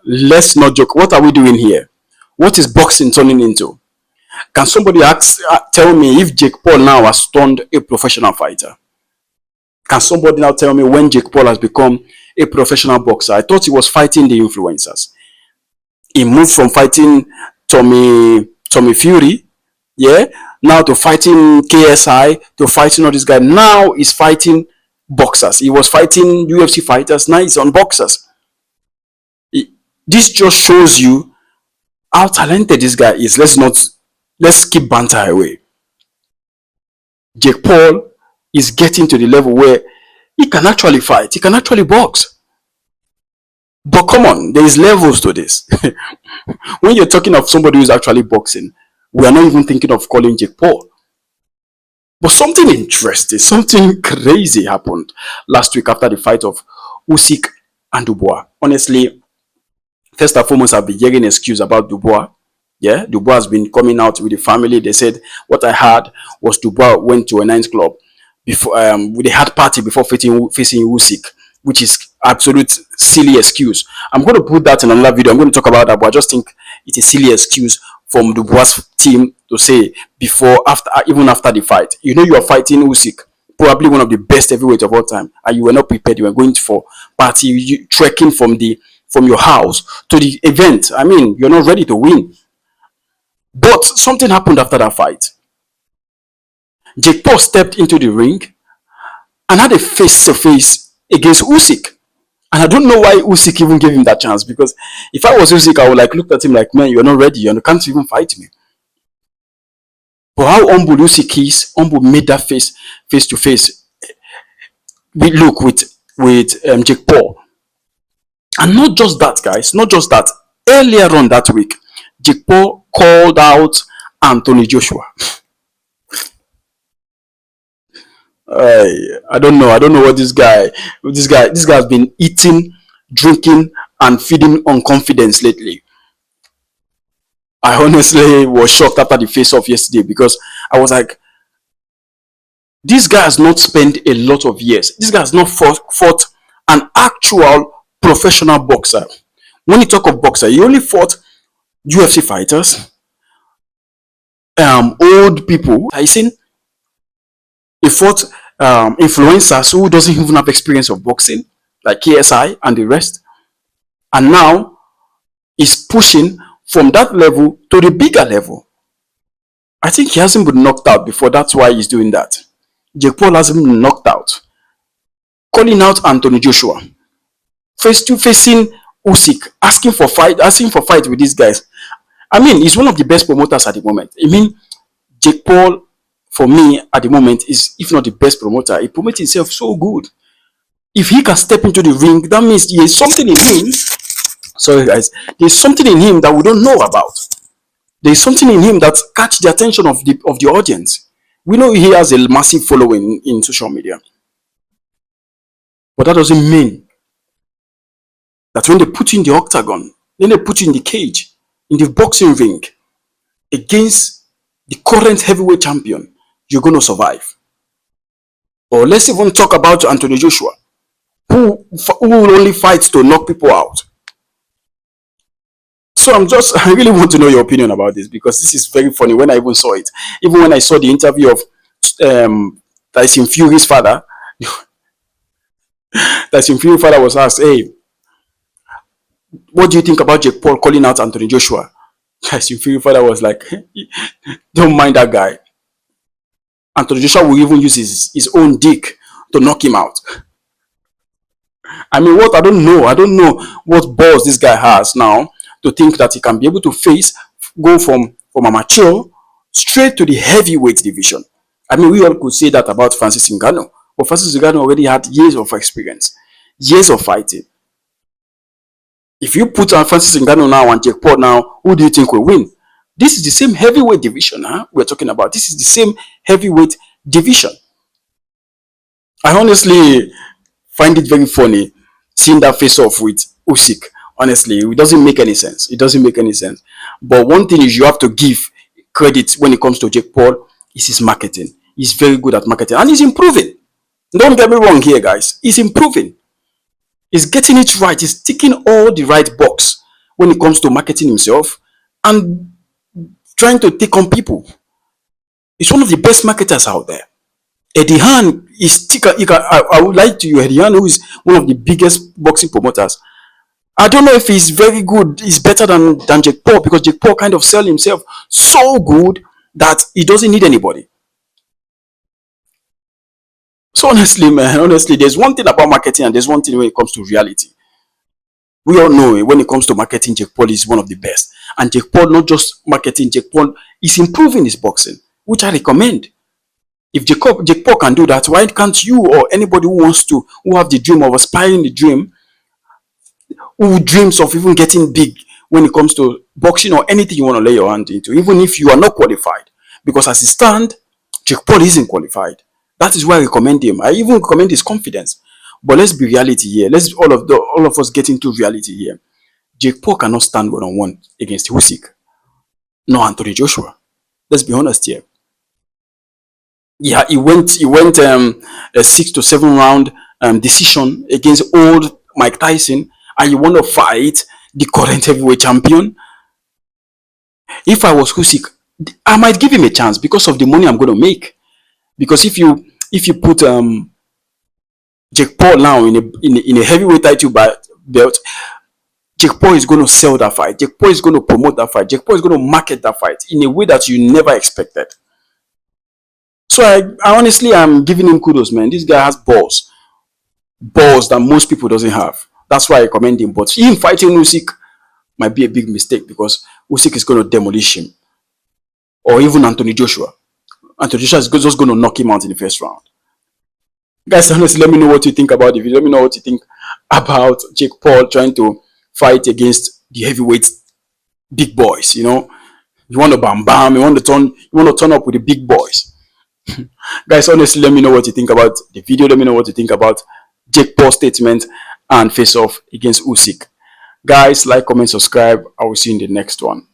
let's not joke. What are we doing here? What is boxing turning into? Can somebody tell me if Jake Paul now has turned a professional fighter? Can somebody now tell me when Jake Paul has become a professional boxer? I thought he was fighting the influencers. He moved from fighting Tommy Fury, yeah, now to fighting KSI, to fighting all these guys. Now he's fighting boxers. He was fighting UFC fighters. Now he's on boxers. This just shows you how talented this guy is. Let's keep banter away. Jake Paul is getting to the level where he can actually fight. He can actually box. But come on, there is levels to this. When you're talking of somebody who's actually boxing, we are not even thinking of calling Jake Paul. But something interesting, something crazy happened last week after the fight of Usyk and Dubois. Honestly, first and foremost, I've been hearing an excuse about Dubois. Yeah, Dubois has been coming out with the family. They said what I heard was Dubois went to a nightclub before with a hard party before facing Usyk, which is absolute silly excuse. I'm going to put that in another video. I'm going to talk about that, but I just think it's a silly excuse from Dubois' team to say even after the fight. You know you are fighting Usyk, probably one of the best heavyweights of all time, and you were not prepared. You were going for party, trekking from your house to the event. I mean, you're not ready to win. But something happened after that fight. Jake Paul stepped into the ring and had a face-to-face against Usyk. And I don't know why Usyk even gave him that chance, because if I was Usyk, I would look at him like, man, you're not ready. You can't even fight me. But how humble Usyk is, humble made that face-to-face look with Jake Paul. And not just that, guys, not just that. Earlier on that week, Jake Paul called out Anthony Joshua. I don't know what this guy has been eating, drinking, and feeding on confidence lately. I honestly was shocked after the face-off yesterday, because I was like, this guy has not spent a lot of years. This guy has not fought an actual professional boxer. When you talk of boxer, he only fought UFC fighters, old people. Tyson. He fought influencers who doesn't even have experience of boxing, like KSI and the rest. And now he's pushing from that level to the bigger level. I think he hasn't been knocked out before. That's why he's doing that. Jake Paul hasn't been knocked out. Calling out Anthony Joshua. Facing Usyk, asking for fight with these guys. I mean, he's one of the best promoters at the moment. I mean, Jake Paul, for me, at the moment, is, if not the best promoter. He promotes himself so good. If he can step into the ring, that means there's something in him. Sorry, guys. There's something in him that we don't know about. There's something in him that catch the attention of the audience. We know he has a massive following in social media. But that doesn't mean that when they put you in the octagon, then they put you in the cage, in the boxing ring, against the current heavyweight champion, you're going to survive. Or let's even talk about Anthony Joshua, who will only fight to knock people out. So I really want to know your opinion about this, because this is very funny. When I even saw it, even when I saw the interview of Tyson Fury's father, Tyson Fury's father was asked, hey, what do you think about Jake Paul calling out Anthony Joshua? Tyson Fury's father was like, don't mind that guy. Anthony Joshua will even use his own dick to knock him out. I mean, I don't know what balls this guy has now to think that he can be able to go from amateur straight to the heavyweight division. I mean, we all could say that about Francis Ngannou, but Francis Ngannou already had years of experience, years of fighting. If you put Francis Ngannou now and Jake Paul now, who do you think will win? This is the same heavyweight division we're talking about. This is the same heavyweight division. I honestly find it very funny seeing that face-off with Usyk. Honestly, it doesn't make any sense. It doesn't make any sense. But one thing is, you have to give credit when it comes to Jake Paul, is his marketing. He's very good at marketing, and he's improving. Don't get me wrong here, guys. He's improving. He's getting it right. He's ticking all the right box. when it comes to marketing himself and trying to take on people. He's one of the best marketers out there. Eddie Han is still, I would like to you, Eddie Han, who is one of the biggest boxing promoters. I don't know if he's very good, he's better than Jake Paul, because Jake Paul kind of sell himself so good that he doesn't need anybody. So honestly, man, honestly, there's one thing about marketing and there's one thing when it comes to reality. We all know when it comes to marketing, Jake Paul is one of the best. And Jake Paul, not just marketing, Jake Paul is improving his boxing, which I recommend. If Jake Paul can do that, why can't you or anybody who wants to, who have the dream of aspiring the dream, who dreams of even getting big when it comes to boxing or anything you want to lay your hand into, even if you are not qualified? Because as it stands, Jake Paul isn't qualified. That is why I recommend him. I even recommend his confidence. But let's be reality here. Let's all of us get into reality here. Jake Paul cannot stand one-on-one against Usyk. No Anthony Joshua. Let's be honest here. Yeah, he went a 6 to 7 round decision against old Mike Tyson, and you want to fight the current heavyweight champion. If I was Usyk, I might give him a chance because of the money I'm going to make. Because if you put Jake Paul now in a heavyweight title belt, Jake Paul is going to sell that fight. Jake Paul is going to promote that fight. Jake Paul is going to market that fight in a way that you never expected. So I honestly am giving him kudos, man. This guy has balls that most people doesn't have. That's why I recommend him. But him fighting Usyk might be a big mistake because Usyk is going to demolish him, or even Anthony Joshua. Anthony Joshua is just going to knock him out in the first round. Guys, honestly, let me know what you think about the video. Let me know what you think about Jake Paul trying to fight against the heavyweight big boys. You want to bam bam, you want to turn up with the big boys. Guys, honestly, let me know what you think about the video. Let me know what you think about Jake Paul's statement and face off against Usyk. Guys, like, comment, subscribe. I will see you in the next one.